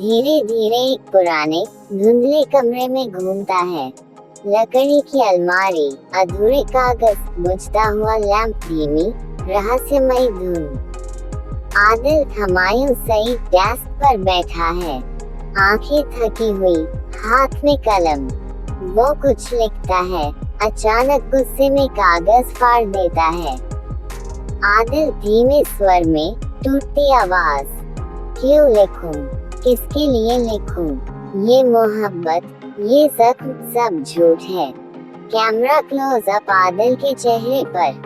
धीरे धीरे एक पुराने धुंधले कमरे में घूमता है। लकड़ी की अलमारी, अधूरे कागज, बुझता हुआ लैंप, धीमी रहस्यमयी धुन। आदिल हुमायूं सईद डेस्क पर बैठा है, आंखें थकी हुई, हाथ में कलम। वो कुछ लिखता है, अचानक गुस्से में कागज फाड़ देता है। आदिल धीमे स्वर में, टूटती आवाज, क्यों लिखूं, किसके लिए लिखूं? ये मोहब्बत, ये जख्म सब झूठ है। कैमरा क्लोज अप आदिल के चेहरे पर,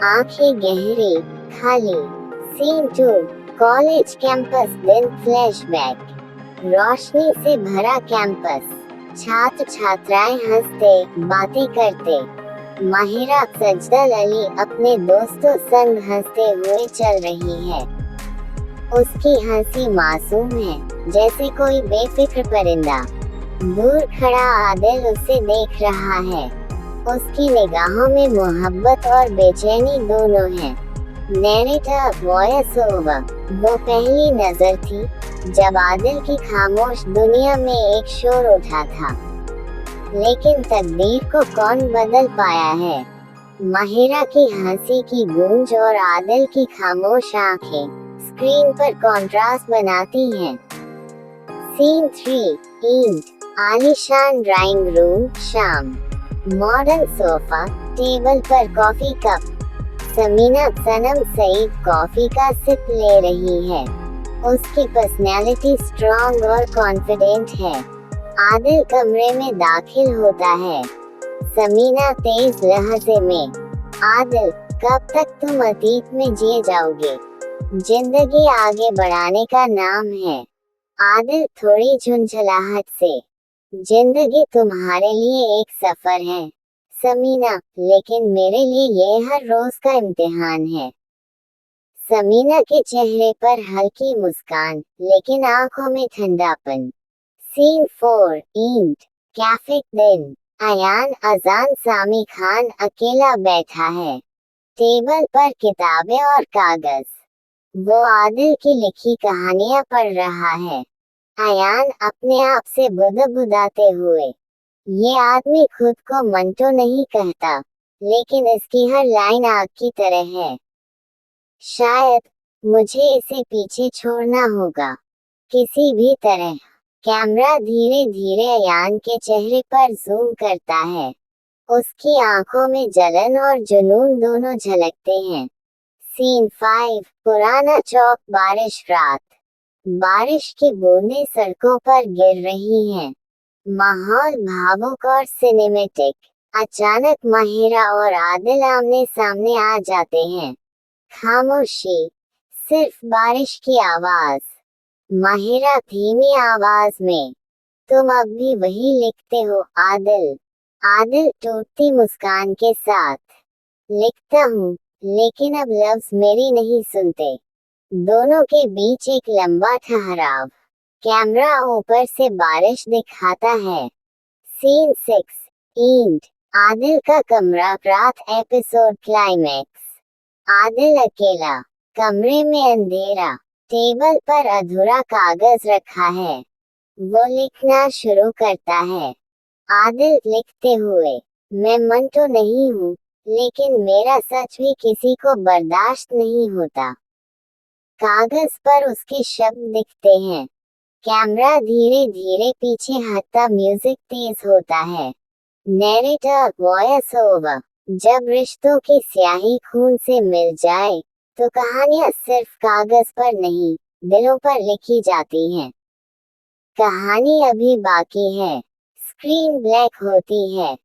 आंखें गहरी, खाली। सीन 2, कॉलेज कैंपस दिन फ्लैशबैक। रोशनी से भरा कैंपस, छात्र छात्राएं हंसते, बातें करते। माहिरा सजदल अली अपने दोस्तों संग हंसते हुए चल रही है। उसकी हंसी मासूम है, जैसे कोई बेफिक्र परिंदा। दूर खड़ा आदिल उसे देख रहा है। उसकी निगाहों में मोहब्बत और बेचैनी दोनों हैं। Narrator voice over. वो पहली नजर थी जब आदिल की खामोश दुनिया में एक शोर उठा था। लेकिन तकदीर को कौन बदल पाया है? माहिरा की हंसी की गूंज और आदिल की खामोश आंखें स्क्रीन पर कॉन्ट्रास्ट बनाती हैं। सीन 3, ईद। आलीशान ड्राइंग रूम, शाम। मॉडर्न सोफा, टेबल पर कॉफी कप। समीना सनम सईद कॉफी का सिप ले रही है। उसकी पर्सनैलिटी स्ट्रॉन्ग और कॉन्फिडेंट है। आदिल कमरे में दाखिल होता है। समीना तेज लहजे में, आदिल, कब तक तुम अतीत में जिए जाओगे? जिंदगी आगे बढ़ाने का नाम है। आदिल थोड़ी झुंझलाहट से, जिंदगी तुम्हारे लिए एक सफर है समीना, लेकिन मेरे लिए ये हर रोज का इम्तिहान है। समीना के चेहरे पर हल्की मुस्कान, लेकिन आंखों में ठंडापन। सीन 4, ईद। कैफे दिन। अयान अजान सामी खान अकेला बैठा है। टेबल पर किताबें और कागज। वो आदिल की लिखी कहानियां पढ़ रहा है। अयान अपने आप से बुदबुदाते हुए, ये आदमी खुद को मंटो नहीं कहता, लेकिन इसकी हर लाइन आग की तरह है। शायद मुझे इसे पीछे छोड़ना होगा, किसी भी तरह। कैमरा धीरे धीरे अयान के चेहरे पर जूम करता है। उसकी आंखों में जलन और जुनून दोनों झलकते हैं। सीन 5, पुराना चौक, बारिश रात। बारिश की बूंदें सड़कों पर गिर रही हैं। माहौल भावुक और सिनेमैटिक। अचानक माहिरा और आदिल आमने सामने आ जाते हैं। खामोशी, सिर्फ बारिश की आवाज। माहिरा धीमी आवाज में, तुम अब भी वही लिखते हो आदिल? आदिल टूटती मुस्कान के साथ, लिखता हूँ, लेकिन अब लफ्ज मेरी नहीं सुनते। दोनों के बीच एक लंबा ठहराव। कैमरा ऊपर से बारिश दिखाता है। सीन 6, ईद। आदिल का कमरा, रात, एपिसोड क्लाइमैक्स। आदिल अकेला, कमरे में अंधेरा, टेबल पर अधूरा कागज रखा है। वो लिखना शुरू करता है। आदिल लिखते हुए, मैं मंटो नहीं हूँ, लेकिन मेरा सच भी किसी को बर्दाश्त नहीं होता। कागज पर उसके शब्द दिखते हैं। कैमरा धीरे धीरे पीछे हटता, म्यूजिक तेज होता है। Narrator voice over. जब रिश्तों की स्याही खून से मिल जाए, तो कहानियां सिर्फ कागज पर नहीं, दिलों पर लिखी जाती हैं। कहानी अभी बाकी है। स्क्रीन ब्लैक होती है।